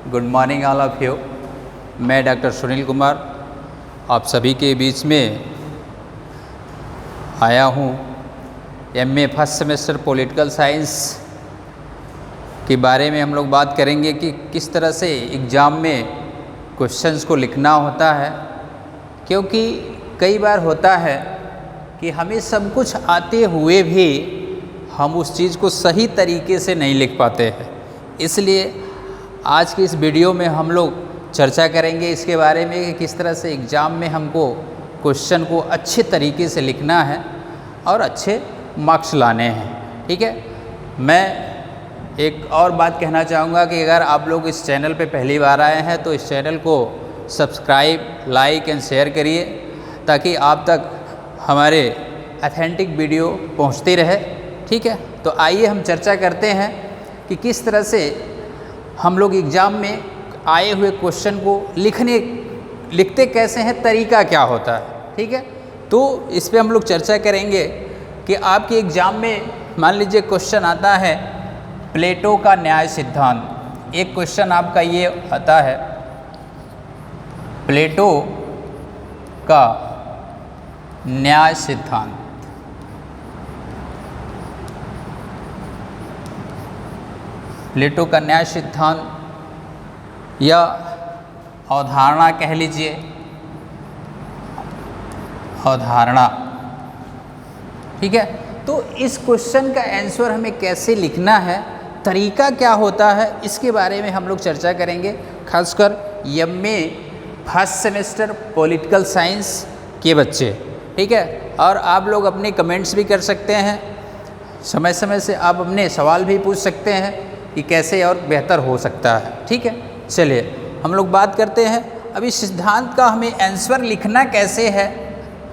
Good morning all of you. मैं doctor Sunil Kumar आप सभी के बीच में आया हूँ। MA first semester political science के बारे में हम लोग बात करेंगे कि किस तरह से एग्ज़ाम में क्वेश्चंस को लिखना होता है, क्योंकि कई बार होता है कि हमें सब कुछ आते हुए भी हम उस चीज़ को सही तरीके से नहीं लिख पाते हैं। इसलिए आज की इस वीडियो में हम लोग चर्चा करेंगे इसके बारे में कि किस तरह से एग्ज़ाम में हमको क्वेश्चन को अच्छे तरीके से लिखना है और अच्छे मार्क्स लाने हैं। ठीक है, मैं एक और बात कहना चाहूँगा कि अगर आप लोग इस चैनल पे पहली बार आए हैं तो इस चैनल को सब्सक्राइब, लाइक एंड शेयर करिए ताकि आप तक हमारे ऑथेंटिक वीडियो पहुँचती रहे। ठीक है, तो आइए हम चर्चा करते हैं कि किस तरह से हम लोग एग्ज़ाम में आए हुए क्वेश्चन को लिखते कैसे हैं, तरीका क्या होता है। ठीक है, तो इस पे हम लोग चर्चा करेंगे कि आपके एग्ज़ाम में मान लीजिए क्वेश्चन आता है प्लेटो का न्याय सिद्धांत। एक क्वेश्चन आपका ये आता है प्लेटो का न्याय सिद्धांत। प्लेटो का न्याय सिद्धांत या अवधारणा कह लीजिए, अवधारणा। ठीक है, तो इस क्वेश्चन का आंसर हमें कैसे लिखना है, तरीका क्या होता है, इसके बारे में हम लोग चर्चा करेंगे, खासकर MA first semester political science के बच्चे। ठीक है, और आप लोग अपने कमेंट्स भी कर सकते हैं, समय समय से आप अपने सवाल भी पूछ सकते हैं कि कैसे और बेहतर हो सकता है। ठीक है, चलिए हम लोग बात करते हैं अब इस सिद्धांत का हमें आंसर लिखना कैसे है,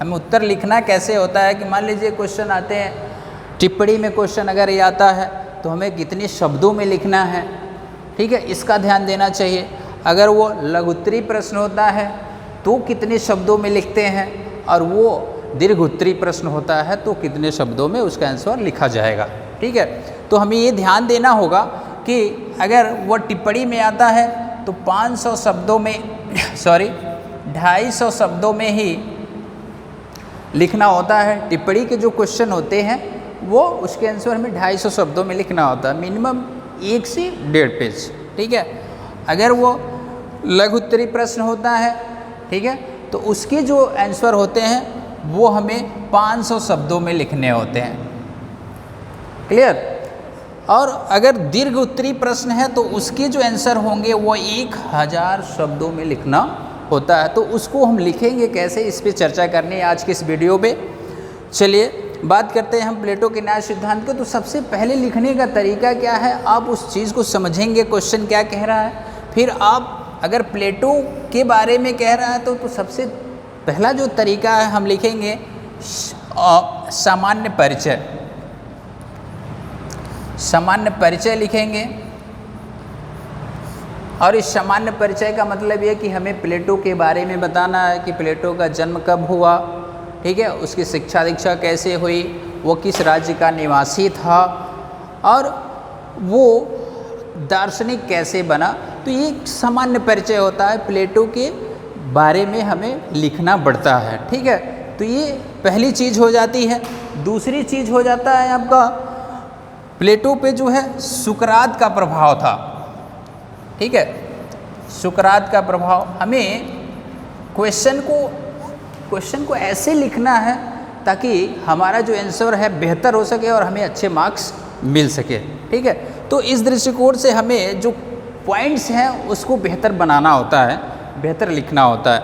हमें उत्तर लिखना कैसे होता है। कि मान लीजिए क्वेश्चन आते हैं, टिप्पणी में क्वेश्चन अगर ये आता है तो हमें कितने शब्दों में लिखना है। ठीक है, इसका ध्यान देना चाहिए। अगर वो लघुत्तरी प्रश्न होता है तो कितने शब्दों में लिखते हैं, और वो दीर्घोत्तरी प्रश्न होता है तो कितने शब्दों में उसका आंसर लिखा जाएगा। ठीक है, तो हमें ये ध्यान देना होगा कि अगर वो टिप्पणी में आता है तो 500 शब्दों में 250 शब्दों में ही लिखना होता है। टिप्पणी के जो क्वेश्चन होते हैं वो उसके आंसर हमें 250 शब्दों में लिखना होता है, मिनिमम 1 से 1.5 पेज। ठीक है, अगर वो लघुत्तरी प्रश्न होता है, ठीक है, तो उसके जो आंसर होते हैं वो हमें 500 शब्दों में लिखने होते हैं। क्लियर। और अगर दीर्घ उत्तरी प्रश्न है तो उसके जो आंसर होंगे वो 1000 शब्दों में लिखना होता है। तो उसको हम लिखेंगे कैसे, इस पे चर्चा करनी है आज के इस वीडियो पे। चलिए बात करते हैं हम प्लेटो के न्याय सिद्धांत को। तो सबसे पहले लिखने का तरीका क्या है, आप उस चीज़ को समझेंगे क्वेश्चन क्या कह रहा है। फिर आप अगर प्लेटो के बारे में कह रहा है तो सबसे पहला जो तरीका है हम लिखेंगे सामान्य परिचय। सामान्य परिचय लिखेंगे, और इस सामान्य परिचय का मतलब ये कि हमें प्लेटो के बारे में बताना है कि प्लेटो का जन्म कब हुआ, ठीक है, उसकी शिक्षा दीक्षा कैसे हुई, वो किस राज्य का निवासी था, और वो दार्शनिक कैसे बना। तो ये सामान्य परिचय होता है, प्लेटो के बारे में हमें लिखना पड़ता है। ठीक है, तो ये पहली चीज़ हो जाती है। दूसरी चीज़ हो जाता है आपका प्लेटो पे जो है सुकरात का प्रभाव था। ठीक है, सुकरात का प्रभाव, हमें क्वेश्चन को ऐसे लिखना है ताकि हमारा जो आंसर है बेहतर हो सके और हमें अच्छे मार्क्स मिल सके। ठीक है, तो इस दृष्टिकोण से हमें जो पॉइंट्स हैं उसको बेहतर बनाना होता है, बेहतर लिखना होता है।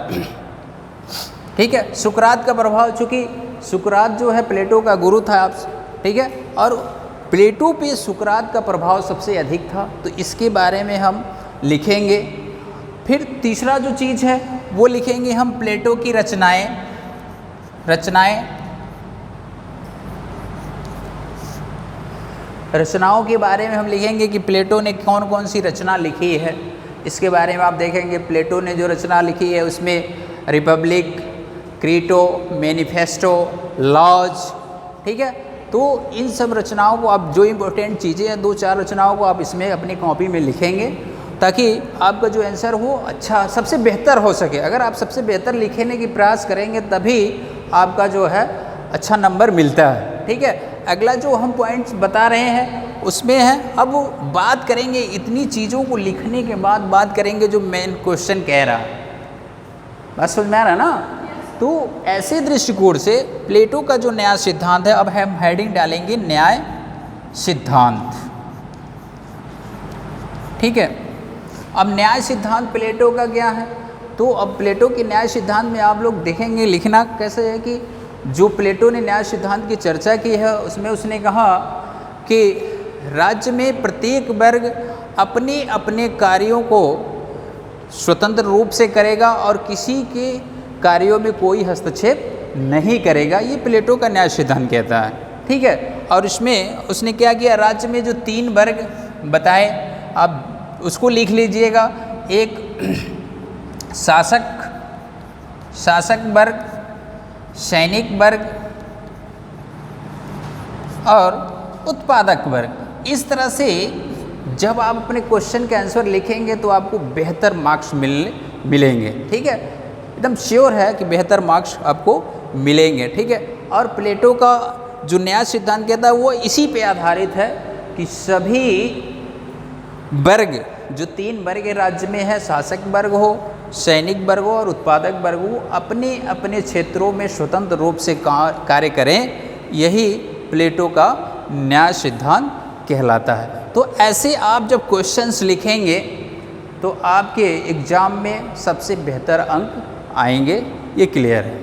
ठीक है, सुकरात का प्रभाव, चूँकि सुकरात जो है प्लेटो का गुरु था आप, ठीक है, और प्लेटो पे सुकरात का प्रभाव सबसे अधिक था, तो इसके बारे में हम लिखेंगे। फिर तीसरा जो चीज़ है वो लिखेंगे हम प्लेटो की रचनाएं। रचनाओं के बारे में हम लिखेंगे कि प्लेटो ने कौन कौन सी रचना लिखी है, इसके बारे में आप देखेंगे। प्लेटो ने जो रचना लिखी है उसमें रिपब्लिक, क्रीटो, मैनिफेस्टो, लॉज, ठीक है, तो इन सब रचनाओं को आप, जो इम्पोर्टेंट चीज़ें हैं 2-4 रचनाओं को आप इसमें अपनी कॉपी में लिखेंगे। ताकि आपका जो आंसर हो अच्छा सबसे बेहतर हो सके। अगर आप सबसे बेहतर लिखने की प्रयास करेंगे तभी आपका जो है अच्छा नंबर मिलता है। ठीक है, अगला जो हम पॉइंट्स बता रहे हैं उसमें है, अब बात करेंगे इतनी चीज़ों को लिखने के बाद बात करेंगे जो मेन क्वेश्चन कह रहा है। बात समझ में आ रहा है ना? तो ऐसे दृष्टिकोण से प्लेटो का जो न्याय सिद्धांत है, अब हम हेडिंग डालेंगे न्याय सिद्धांत। ठीक है, अब न्याय सिद्धांत प्लेटो का क्या है? तो अब प्लेटो के न्याय सिद्धांत में आप लोग देखेंगे लिखना कैसे है कि जो प्लेटो ने न्याय सिद्धांत की चर्चा की है उसमें उसने कहा कि राज्य में प्रत्येक वर्ग अपने अपने कार्यों को स्वतंत्र रूप से करेगा और किसी के कार्यों में कोई हस्तक्षेप नहीं करेगा। ये प्लेटो का न्याय सिद्धांत कहता है। ठीक है, और इसमें उसने क्या किया, राज्य में जो 3 वर्ग बताए आप उसको लिख लीजिएगा। एक शासक वर्ग, सैनिक वर्ग और उत्पादक वर्ग। इस तरह से जब आप अपने क्वेश्चन के आंसर लिखेंगे तो आपको बेहतर मार्क्स मिलेंगे। ठीक है, एकदम श्योर है कि बेहतर मार्क्स आपको मिलेंगे। ठीक है, और प्लेटो का जो न्याय सिद्धांत कहता है वो इसी पे आधारित है कि सभी वर्ग जो 3 वर्ग राज्य में है, शासक वर्ग हो, सैनिक वर्ग हो और उत्पादक वर्ग हो, अपने अपने क्षेत्रों में स्वतंत्र रूप से कार्य करें। यही प्लेटो का न्याय सिद्धांत कहलाता है। तो ऐसे आप जब क्वेश्चंस लिखेंगे तो आपके एग्जाम में सबसे बेहतर अंक आएंगे, ये क्लियर है।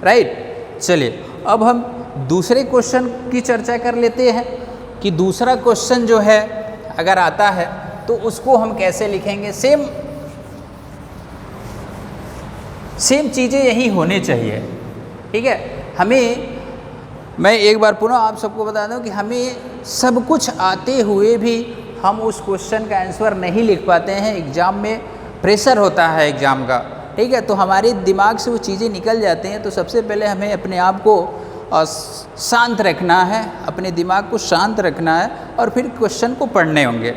राइट, चलिए अब हम दूसरे क्वेश्चन की चर्चा कर लेते हैं कि दूसरा क्वेश्चन जो है अगर आता है तो उसको हम कैसे लिखेंगे। सेम चीज़ें यही होनी चाहिए। ठीक है, मैं एक बार पुनः आप सबको बता दूं कि हमें सब कुछ आते हुए भी हम उस क्वेश्चन का आंसर नहीं लिख पाते हैं। एग्ज़ाम में प्रेशर होता है एग्ज़ाम का। ठीक है, तो हमारे दिमाग से वो चीज़ें निकल जाती हैं। तो सबसे पहले हमें अपने आप को शांत रखना है, अपने दिमाग को शांत रखना है और फिर क्वेश्चन को पढ़ने होंगे।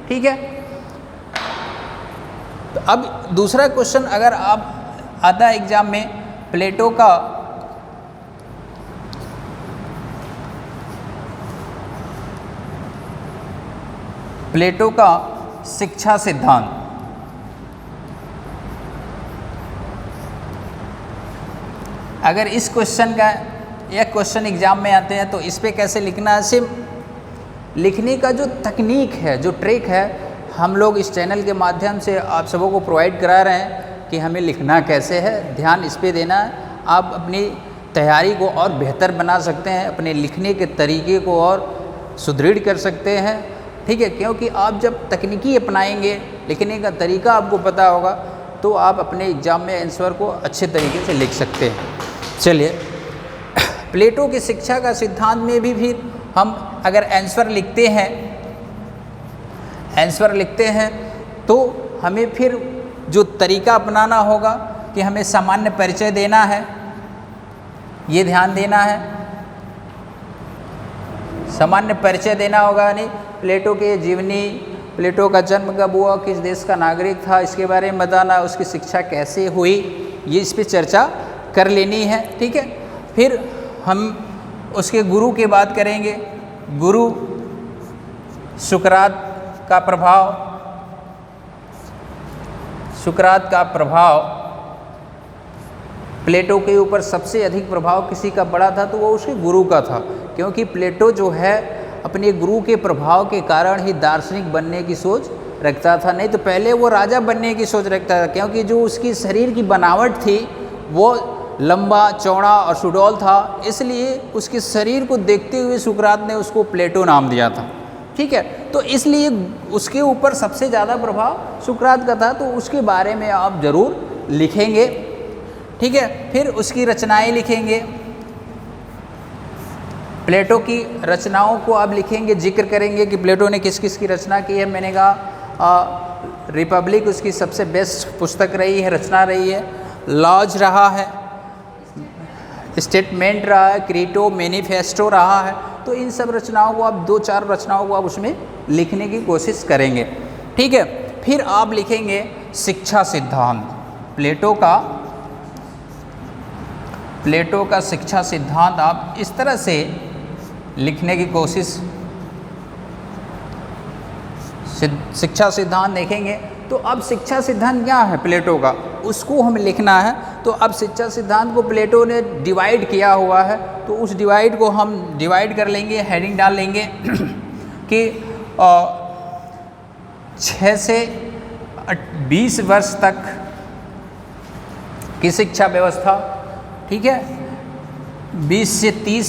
ठीक है, तो अब दूसरा क्वेश्चन अगर आप आता है एग्जाम में प्लेटो का शिक्षा सिद्धांत। अगर इस क्वेश्चन का एक क्वेश्चन एग्जाम में आते हैं तो इस पे कैसे लिखना है। सिर्फ लिखने का जो तकनीक है, जो ट्रिक है, हम लोग इस चैनल के माध्यम से आप सबों को प्रोवाइड करा रहे हैं कि हमें लिखना कैसे है। ध्यान इस पे देना है। आप अपनी तैयारी को और बेहतर बना सकते हैं, अपने लिखने के तरीके को और सुदृढ़ कर सकते हैं। ठीक है, क्योंकि आप जब तकनीकी अपनाएंगे, लिखने का तरीका आपको पता होगा, तो आप अपने एग्जाम में आंसर को अच्छे तरीके से लिख सकते हैं। चलिए, प्लेटो की शिक्षा का सिद्धांत में भी फिर हम अगर आंसर लिखते हैं तो हमें फिर जो तरीका अपनाना होगा कि हमें सामान्य परिचय देना है। ये ध्यान देना है, सामान्य परिचय देना होगा। यानी प्लेटो के जीवनी, प्लेटो का जन्म कब हुआ, किस देश का नागरिक था, इसके बारे में बताना, उसकी शिक्षा कैसे हुई, ये इस पे चर्चा कर लेनी है। ठीक है, फिर हम उसके गुरु की बात करेंगे। गुरु सुकरात का प्रभाव प्लेटो के ऊपर सबसे अधिक प्रभाव किसी का बड़ा था तो वो उसके गुरु का था। क्योंकि प्लेटो जो है अपने गुरु के प्रभाव के कारण ही दार्शनिक बनने की सोच रखता था। नहीं तो पहले वो राजा बनने की सोच रखता था, क्योंकि जो उसकी शरीर की बनावट थी वो लंबा चौड़ा और सुडौल था, इसलिए उसके शरीर को देखते हुए सुकरात ने उसको प्लेटो नाम दिया था। ठीक है, तो इसलिए उसके ऊपर सबसे ज़्यादा प्रभाव सुकरात का था, तो उसके बारे में आप ज़रूर लिखेंगे। ठीक है, फिर उसकी रचनाएं लिखेंगे। प्लेटो की रचनाओं को आप लिखेंगे, जिक्र करेंगे कि प्लेटो ने किस किस की रचना की है। मैंने कहा रिपब्लिक उसकी सबसे बेस्ट पुस्तक रही है, रचना रही है। लॉज रहा है, स्टेटमेंट रहा है, क्रीटो, मैनिफेस्टो रहा है। तो इन सब रचनाओं को आप 2-4 रचनाओं को आप उसमें लिखने की कोशिश करेंगे। ठीक है, फिर आप लिखेंगे शिक्षा सिद्धांत। प्लेटो का शिक्षा सिद्धांत आप इस तरह से लिखने की कोशिश, शिक्षा सिद्धांत देखेंगे तो अब शिक्षा सिद्धांत क्या है प्लेटो का, उसको हमें लिखना है। तो अब शिक्षा सिद्धांत को प्लेटो ने डिवाइड किया हुआ है, तो उस डिवाइड को हम डिवाइड कर लेंगे, हेडिंग डाल लेंगे कि 6 से 20 वर्ष तक की शिक्षा व्यवस्था, ठीक है, 20 से 30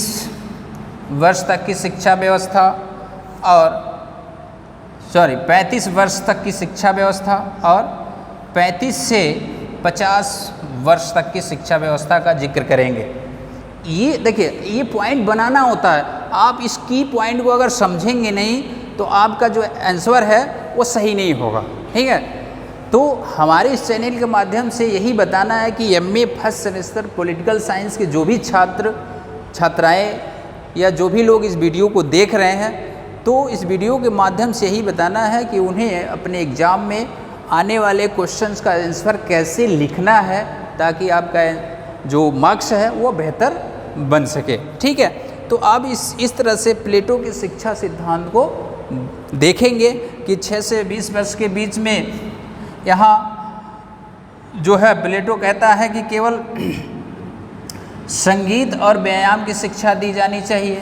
वर्ष तक की शिक्षा व्यवस्था, और 35 वर्ष तक की शिक्षा व्यवस्था, और 35 से 50 वर्ष तक की शिक्षा व्यवस्था का जिक्र करेंगे। ये देखिए, ये पॉइंट बनाना होता है। आप इस की पॉइंट को अगर समझेंगे नहीं तो आपका जो आंसर है वो सही नहीं होगा, ठीक है। तो हमारे इस चैनल के माध्यम से यही बताना है कि MA first semester political science के जो भी छात्र छात्राएं या जो भी लोग इस वीडियो को देख रहे हैं, तो इस वीडियो के माध्यम से यही बताना है कि उन्हें अपने एग्ज़ाम में आने वाले क्वेश्चंस का आंसर कैसे लिखना है, ताकि आपका जो मार्क्स है वो बेहतर बन सके, ठीक है। तो आप इस तरह से प्लेटो के शिक्षा सिद्धांत को देखेंगे कि 6 से 20 वर्ष के बीच में यहाँ जो है प्लेटो कहता है कि केवल संगीत और व्यायाम की शिक्षा दी जानी चाहिए,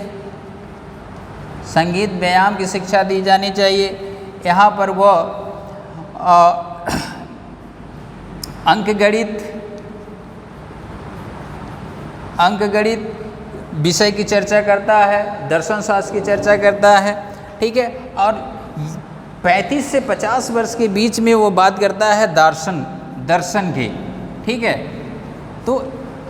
संगीत व्यायाम की शिक्षा दी जानी चाहिए। यहाँ पर वह अंकगणित विषय की चर्चा करता है, दर्शन शास्त्र की चर्चा करता है, ठीक है। और 35 से 50 वर्ष के बीच में वो बात करता है दर्शन की, ठीक है। तो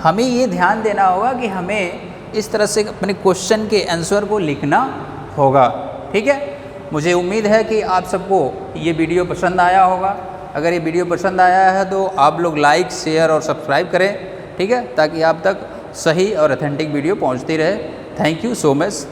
हमें ये ध्यान देना होगा कि हमें इस तरह से अपने क्वेश्चन के आंसर को लिखना होगा, ठीक है। मुझे उम्मीद है कि आप सबको ये वीडियो पसंद आया होगा। अगर ये वीडियो पसंद आया है तो आप लोग लाइक, शेयर और सब्सक्राइब करें, ठीक है, ताकि आप तक सही और ऑथेंटिक वीडियो पहुंचती रहे। Thank you so much.